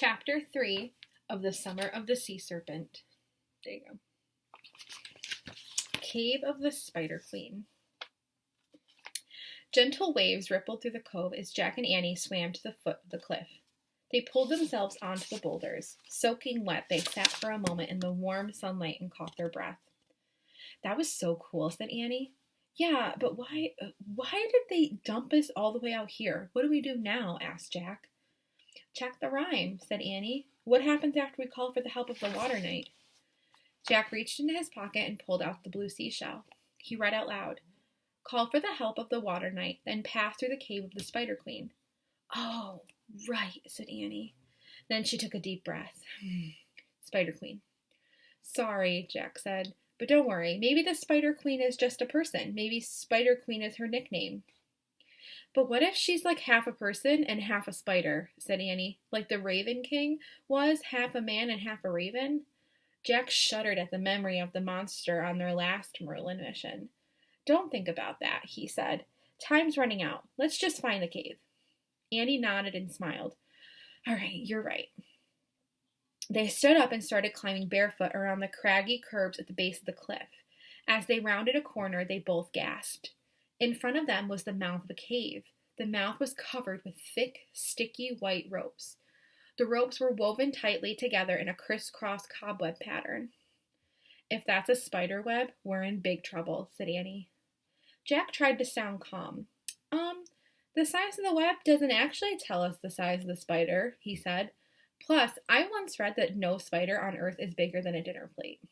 Chapter 3 of the Summer of the Sea Serpent. There you go. Cave of the Spider Queen. Gentle waves rippled through the cove as Jack and Annie swam to the foot of the cliff. They pulled themselves onto the boulders. Soaking wet, they sat for a moment in the warm sunlight and caught their breath. "That was so cool," said Annie. "Yeah, but why did they dump us all the way out here? What do we do now?" asked Jack. "Check the rhyme," said Annie. "What happens after we call for the help of the water knight?" Jack reached into his pocket and pulled out the blue seashell. He read out loud, "Call for the help of the water knight, then pass through the cave of the Spider Queen." "Oh, right," said Annie. Then she took a deep breath. Spider Queen. "Sorry," Jack said, "but don't worry. Maybe the Spider Queen is just a person. Maybe Spider Queen is her nickname." "But what if she's like half a person and half a spider?" said Annie. "Like the Raven King was, half a man and half a raven?" Jack shuddered at the memory of the monster on their last Merlin mission. "Don't think about that," he said. "Time's running out. Let's just find the cave." Annie nodded and smiled. "All right, you're right." They stood up and started climbing barefoot around the craggy curves at the base of the cliff. As they rounded a corner, they both gasped. In front of them was the mouth of a cave. The mouth was covered with thick, sticky white ropes. The ropes were woven tightly together in a crisscross cobweb pattern. "If that's a spider web, we're in big trouble," said Annie. Jack tried to sound calm. The size of the web doesn't actually tell us the size of the spider," he said. "Plus, I once read that no spider on Earth is bigger than a dinner plate."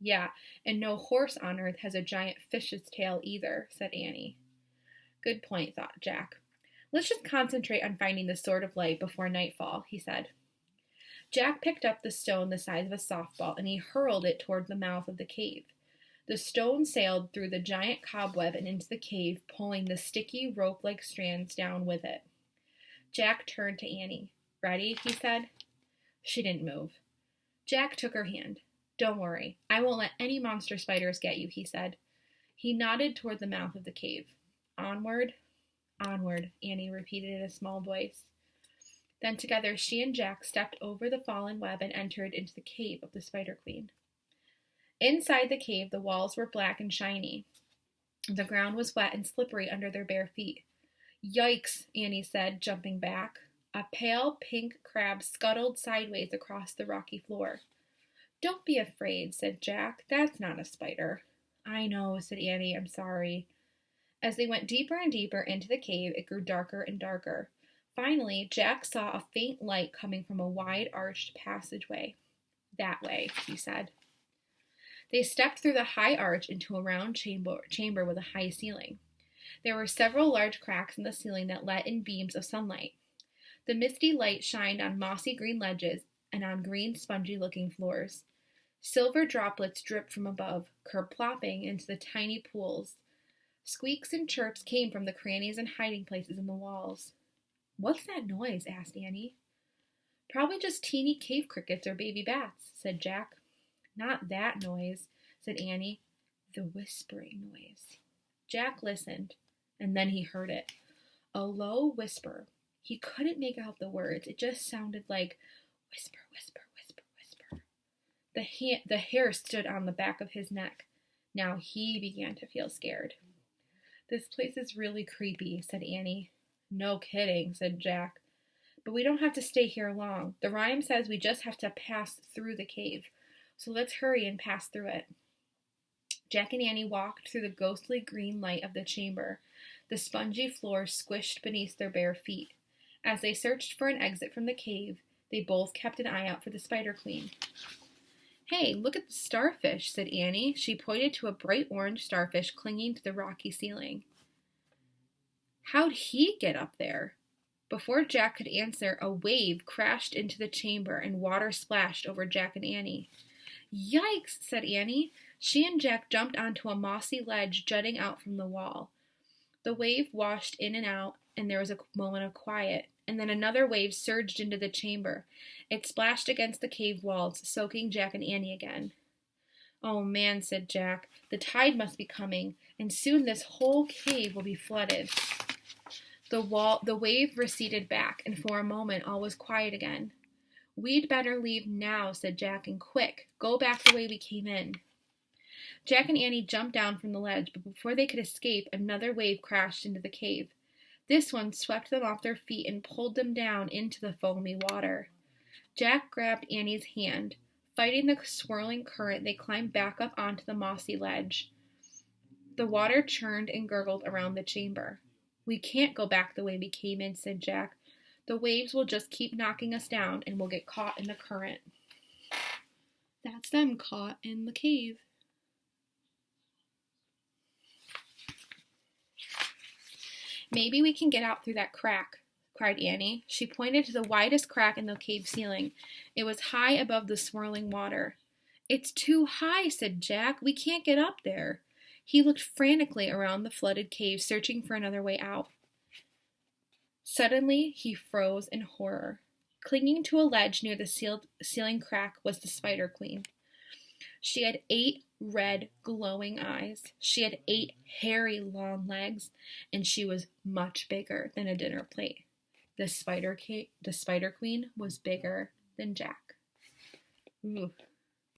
"Yeah, and no horse on Earth has a giant fish's tail either," said Annie. "Good point," thought Jack. "Let's just concentrate on finding the Sword of Light before nightfall," he said. Jack picked up the stone the size of a softball and he hurled it toward the mouth of the cave. The stone sailed through the giant cobweb and into the cave, pulling the sticky rope-like strands down with it. Jack turned to Annie. "Ready?" he said. She didn't move. Jack took her hand. "Don't worry. I won't let any monster spiders get you," he said. He nodded toward the mouth of the cave. "Onward, onward," Annie repeated in a small voice. Then together she and Jack stepped over the fallen web and entered into the cave of the Spider Queen. Inside the cave, the walls were black and shiny. The ground was wet and slippery under their bare feet. "Yikes," Annie said, jumping back. A pale pink crab scuttled sideways across the rocky floor. "Don't be afraid," said Jack. "That's not a spider." "I know," said Annie. "I'm sorry." As they went deeper and deeper into the cave, it grew darker and darker. Finally, Jack saw a faint light coming from a wide-arched passageway. "That way," he said. They stepped through the high arch into a round chamber with a high ceiling. There were several large cracks in the ceiling that let in beams of sunlight. The misty light shined on mossy green ledges and on green, spongy-looking floors. Silver droplets dripped from above, kerplopping into the tiny pools. Squeaks and chirps came from the crannies and hiding places in the walls. "What's that noise?" asked Annie. "Probably just teeny cave crickets or baby bats," said Jack. "Not that noise," said Annie. "The whispering noise." Jack listened, and then he heard it. A low whisper. He couldn't make out the words. It just sounded like whisper, whisper, whisper, whisper. The hair stood on the back of his neck. Now he began to feel scared. "This place is really creepy," said Annie. "No kidding," said Jack. "But we don't have to stay here long. The rhyme says we just have to pass through the cave. So let's hurry and pass through it." Jack and Annie walked through the ghostly green light of the chamber. The spongy floor squished beneath their bare feet. As they searched for an exit from the cave, they both kept an eye out for the Spider Queen. "Hey, look at the starfish," said Annie. She pointed to a bright orange starfish clinging to the rocky ceiling. "How'd he get up there?" Before Jack could answer, a wave crashed into the chamber and water splashed over Jack and Annie. "Yikes," said Annie. She and Jack jumped onto a mossy ledge jutting out from the wall. The wave washed in and out, and there was a moment of quiet, and then another wave surged into the chamber. It splashed against the cave walls, soaking Jack and Annie again. "Oh man," said Jack, "the tide must be coming, and soon this whole cave will be flooded." The wave receded back, and for a moment all was quiet again. We'd better leave now, said Jack, and quick, go back the way we came in. Jack and Annie jumped down from the ledge, but before they could escape, another wave crashed into the cave. This one swept them off their feet and pulled them down into the foamy water. Jack grabbed Annie's hand. Fighting the swirling current, they climbed back up onto the mossy ledge. The water churned and gurgled around the chamber. We can't go back the way we came in, said Jack. The waves will just keep knocking us down and we'll get caught in the current. That's them caught in the cave. Maybe we can get out through that crack, cried Annie. She pointed to the widest crack in the cave ceiling. It was high above the swirling water. It's too high, said Jack. We can't get up there. He looked frantically around the flooded cave, searching for another way out. Suddenly, he froze in horror. Clinging to a ledge near the ceiling crack was the Spider Queen. She had 8 red, glowing eyes. She had 8 hairy, long legs, and she was much bigger than a dinner plate. The Spider Queen was bigger than Jack. Ooh.